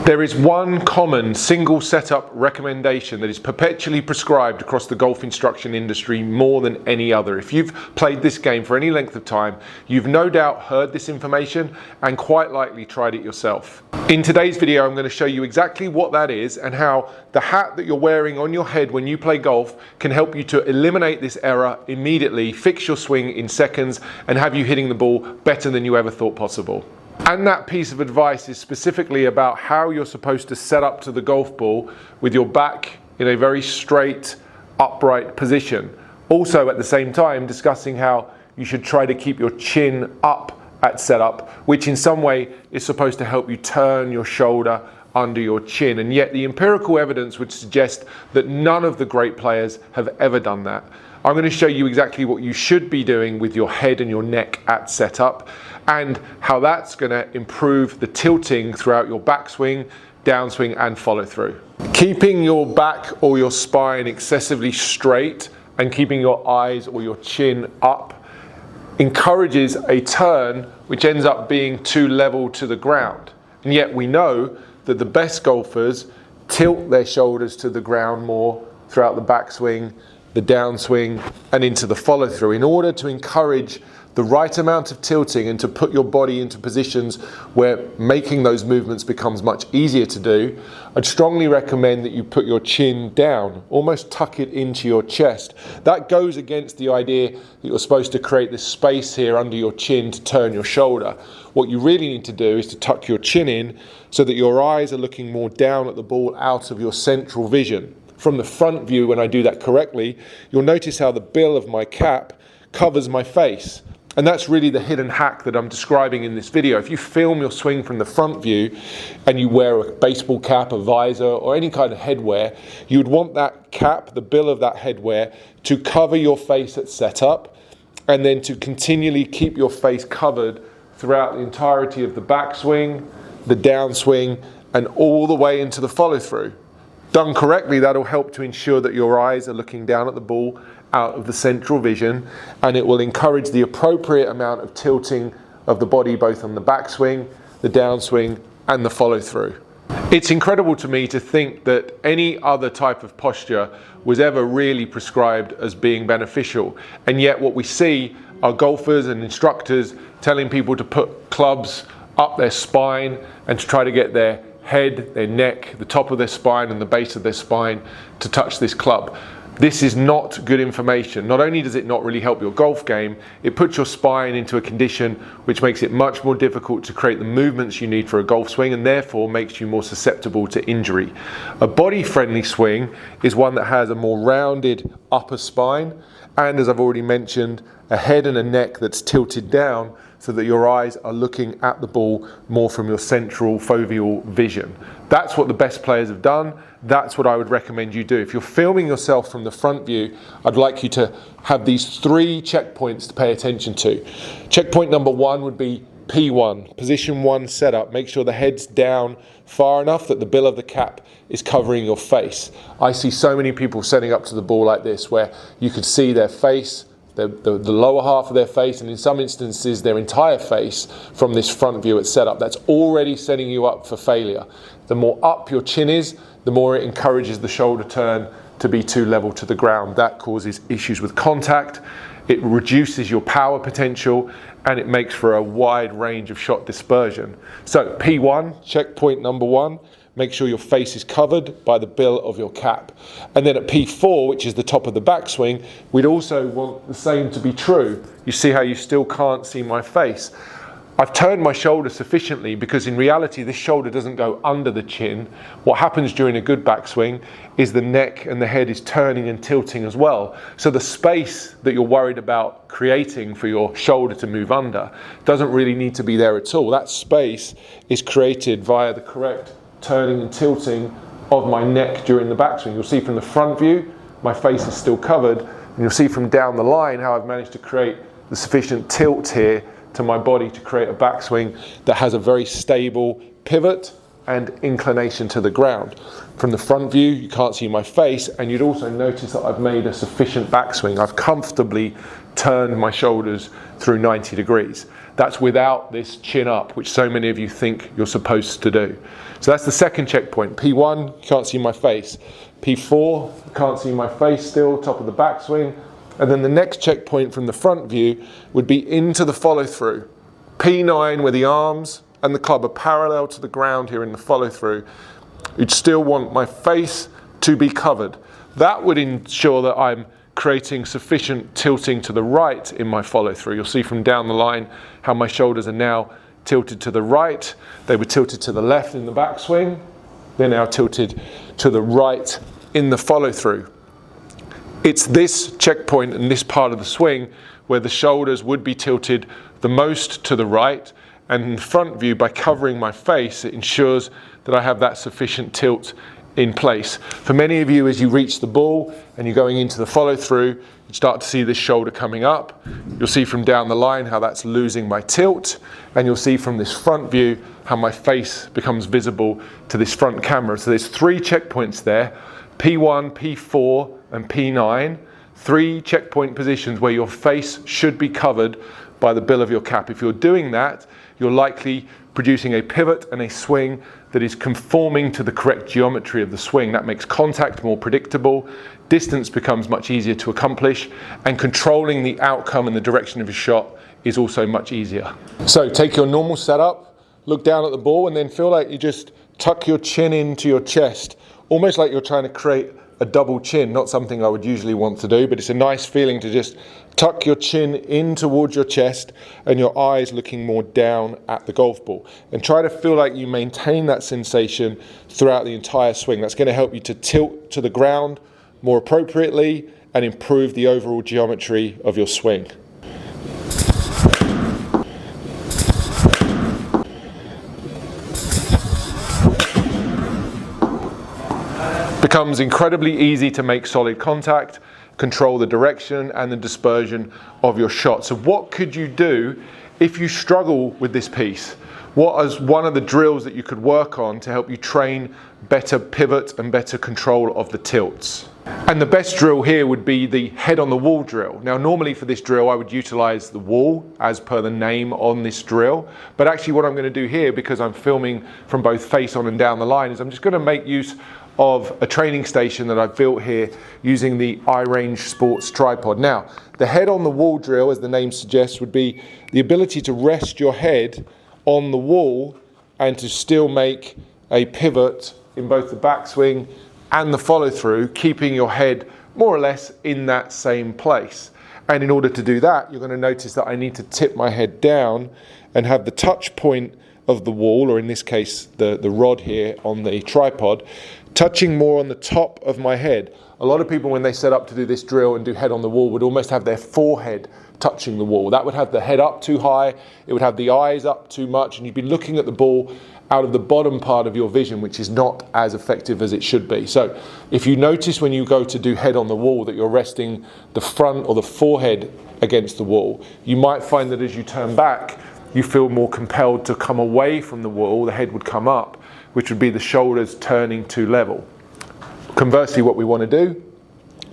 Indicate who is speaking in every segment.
Speaker 1: There is one common single setup recommendation that is perpetually prescribed across the golf instruction industry more than any other. If you've played this game for any length of time, you've no doubt heard this information and quite likely tried it yourself. In today's video, I'm going to show you exactly what that is and how the hat that you're wearing on your head when you play golf can help you to eliminate this error immediately, fix your swing in seconds, and have you hitting the ball better than you ever thought possible. And that piece of advice is specifically about how you're supposed to set up to the golf ball with your back in a very straight, upright position. Also at the same time discussing how you should try to keep your chin up at setup, which in some way is supposed to help you turn your shoulder under your chin. And yet the empirical evidence would suggest that none of the great players have ever done that. I'm going to show you exactly what you should be doing with your head and your neck at setup, and how that's going to improve the tilting throughout your backswing, downswing, and follow through. Keeping your back or your spine excessively straight and keeping your eyes or your chin up encourages a turn which ends up being too level to the ground. And yet we know that the best golfers tilt their shoulders to the ground more throughout the backswing, the downswing, and into the follow through in order to encourage the right amount of tilting and to put your body into positions where making those movements becomes much easier to do. I'd strongly recommend that you put your chin down, almost tuck it into your chest. That goes against the idea that you're supposed to create this space here under your chin to turn your shoulder. What you really need to do is to tuck your chin in so that your eyes are looking more down at the ball out of your central vision. From the front view, when I do that correctly, you'll notice how the bill of my cap covers my face. And that's really the hidden hack that I'm describing in this video. If you film your swing from the front view and you wear a baseball cap, a visor, or any kind of headwear, you would want that cap, the bill of that headwear, to cover your face at setup, and then to continually keep your face covered throughout the entirety of the backswing, the downswing, and all the way into the follow through. Done correctly, that'll help to ensure that your eyes are looking down at the ball out of the central vision, and it will encourage the appropriate amount of tilting of the body both on the backswing, the downswing, and the follow through. It's incredible to me to think that any other type of posture was ever really prescribed as being beneficial, and yet what we see are golfers and instructors telling people to put clubs up their spine and to try to get their head, their neck, the top of their spine and the base of their spine to touch this club. This is not good information. Not only does it not really help your golf game, it puts your spine into a condition which makes it much more difficult to create the movements you need for a golf swing, and therefore makes you more susceptible to injury. A body-friendly swing is one that has a more rounded upper spine, and as I've already mentioned, a head and a neck that's tilted down so that your eyes are looking at the ball more from your central foveal vision. That's what the best players have done. That's what I would recommend you do. If you're filming yourself from the front view, I'd like you to have these 3 checkpoints to pay attention to. Checkpoint number 1 would be P1, position 1 setup. Make sure the head's down far enough that the bill of the cap is covering your face. I see so many people setting up to the ball like this where you could see their face, the lower half of their face, and in some instances their entire face from this front view at setup. That's already setting you up for failure. The more up your chin is, the more it encourages the shoulder turn to be too level to the ground. That causes issues with contact, it reduces your power potential, and it makes for a wide range of shot dispersion. So P1, checkpoint number 1, make sure your face is covered by the bill of your cap. And then at P4, which is the top of the backswing, we'd also want the same to be true. You see how you still can't see my face? I've turned my shoulder sufficiently because in reality this shoulder doesn't go under the chin. What happens during a good backswing is the neck and the head is turning and tilting as well. So the space that you're worried about creating for your shoulder to move under doesn't really need to be there at all. That space is created via the correct turning and tilting of my neck during the backswing. You'll see from the front view, my face is still covered, and you'll see from down the line how I've managed to create the sufficient tilt here to my body to create a backswing that has a very stable pivot and inclination to the ground. From the front view, you can't see my face, and you'd also notice that I've made a sufficient backswing. I've comfortably turned my shoulders through 90 degrees. That's without this chin up, which so many of you think you're supposed to do. So that's the second checkpoint. P1, you can't see my face. P4, you can't see my face still, top of the backswing. And then the next checkpoint from the front view would be into the follow through. P9, where the arms and the club are parallel to the ground here in the follow through. You'd still want my face to be covered. That would ensure that I'm creating sufficient tilting to the right in my follow through. You'll see from down the line how my shoulders are now tilted to the right. They were tilted to the left in the backswing. They're now tilted to the right in the follow through. It's this checkpoint and this part of the swing where the shoulders would be tilted the most to the right, and in front view, by covering my face, it ensures that I have that sufficient tilt in place. For many of you, as you reach the ball and you're going into the follow through, you start to see this shoulder coming up. You'll see from down the line how that's losing my tilt, and you'll see from this front view how my face becomes visible to this front camera. So there's 3 checkpoints there, P1, P4 and P9, 3 checkpoint positions where your face should be covered by the bill of your cap. If you're doing that, you're likely producing a pivot and a swing that is conforming to the correct geometry of the swing. That makes contact more predictable, distance becomes much easier to accomplish, and controlling the outcome and the direction of your shot is also much easier. So take your normal setup, look down at the ball, and then feel like you just tuck your chin into your chest, almost like you're trying to create a double chin. Not something I would usually want to do, but it's a nice feeling to just tuck your chin in towards your chest and your eyes looking more down at the golf ball. And try to feel like you maintain that sensation throughout the entire swing. That's going to help you to tilt to the ground more appropriately and improve the overall geometry of your swing. Becomes incredibly easy to make solid contact, control the direction and the dispersion of your shot. So what could you do if you struggle with this piece? What is one of the drills that you could work on to help you train better pivot and better control of the tilts? And the best drill here would be the head on the wall drill. Now normally for this drill I would utilize the wall as per the name on this drill, but actually what I'm going to do here, because I'm filming from both face on and down the line, is I'm just going to make use of a training station that I've built here using the iRange Sports tripod. Now, the head on the wall drill, as the name suggests, would be the ability to rest your head on the wall and to still make a pivot in both the backswing and the follow through, keeping your head more or less in that same place. And in order to do that, you're going to notice that I need to tip my head down and have the touch point of the wall, or in this case the rod here on the tripod, touching more on the top of my head. A lot of people, when they set up to do this drill and do head on the wall, would almost have their forehead touching the wall. That would have the head up too high, it would have the eyes up too much, and you'd be looking at the ball out of the bottom part of your vision, which is not as effective as it should be. So if you notice when you go to do head on the wall that you're resting the front or the forehead against the wall, you might find that as you turn back, you feel more compelled to come away from the wall, the head would come up, which would be the shoulders turning to level. Conversely, what we want to do,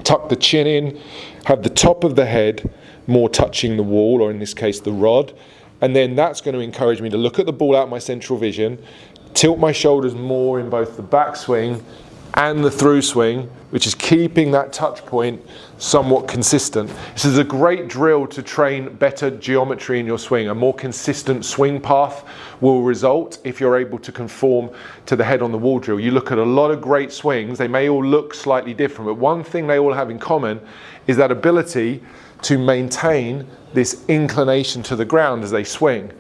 Speaker 1: tuck the chin in, have the top of the head more touching the wall, or in this case the rod, and then that's going to encourage me to look at the ball out of my central vision, tilt my shoulders more in both the backswing and the through swing, which is keeping that touch point somewhat consistent. This is a great drill to train better geometry in your swing. A more consistent swing path will result if you're able to conform to the head on the wall drill. You look at a lot of great swings, they may all look slightly different, but one thing they all have in common is that ability to maintain this inclination to the ground as they swing.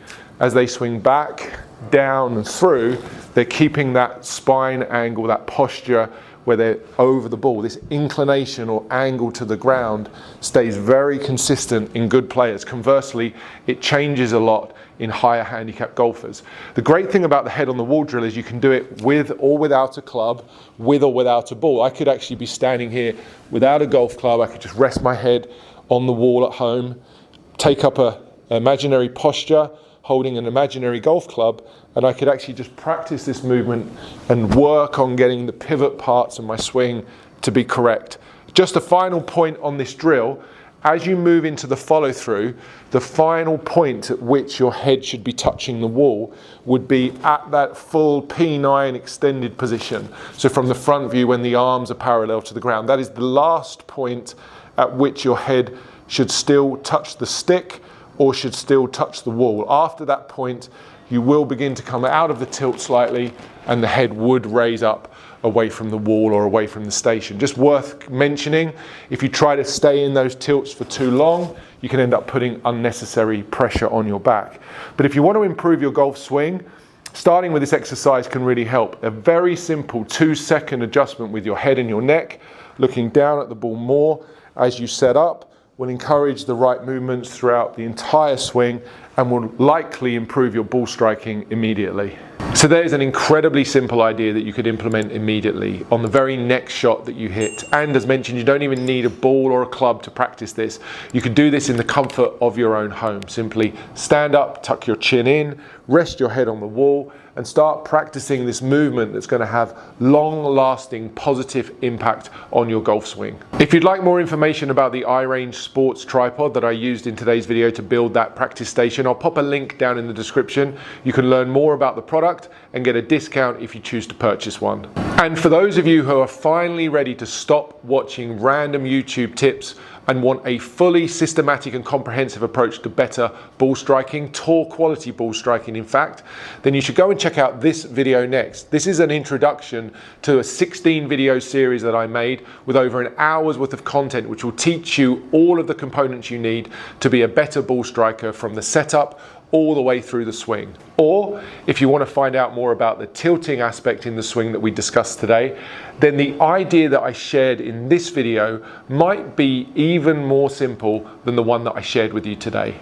Speaker 1: As they swing back, down and through, they're keeping that spine angle, that posture where they're over the ball. This inclination or angle to the ground stays very consistent in good players. Conversely, it changes a lot in higher handicap golfers. The great thing about the head on the wall drill is you can do it with or without a club, with or without a ball. I could actually be standing here without a golf club. I could just rest my head on the wall at home, take up an imaginary posture, holding an imaginary golf club, and I could actually just practice this movement and work on getting the pivot parts of my swing to be correct. Just a final point on this drill, as you move into the follow through, the final point at which your head should be touching the wall would be at that full P9 extended position. So from the front view, when the arms are parallel to the ground, that is the last point at which your head should still touch the stick or should still touch the wall. After that point, you will begin to come out of the tilt slightly and the head would raise up away from the wall or away from the station. Just worth mentioning, if you try to stay in those tilts for too long, you can end up putting unnecessary pressure on your back. But if you want to improve your golf swing, starting with this exercise can really help. A very simple 2-second adjustment with your head and your neck, looking down at the ball more as you set up, will encourage the right movements throughout the entire swing and will likely improve your ball striking immediately. So there's an incredibly simple idea that you could implement immediately on the very next shot that you hit. And as mentioned, you don't even need a ball or a club to practice this. You could do this in the comfort of your own home. Simply stand up, tuck your chin in, rest your head on the wall, and start practicing this movement that's going to have long-lasting positive impact on your golf swing. If you'd like more information about the iRange Sports tripod that I used in today's video to build that practice station, I'll pop a link down in the description. You can learn more about the product and get a discount if you choose to purchase one. And for those of you who are finally ready to stop watching random YouTube tips and want a fully systematic and comprehensive approach to better ball striking, tour quality ball striking in fact, then you should go and check out this video next. This is an introduction to a 16 video series that I made with over an hour's worth of content which will teach you all of the components you need to be a better ball striker from the setup all the way through the swing. Or if you want to find out more about the tilting aspect in the swing that we discussed today, then the idea that I shared in this video might be even more simple than the one that I shared with you today.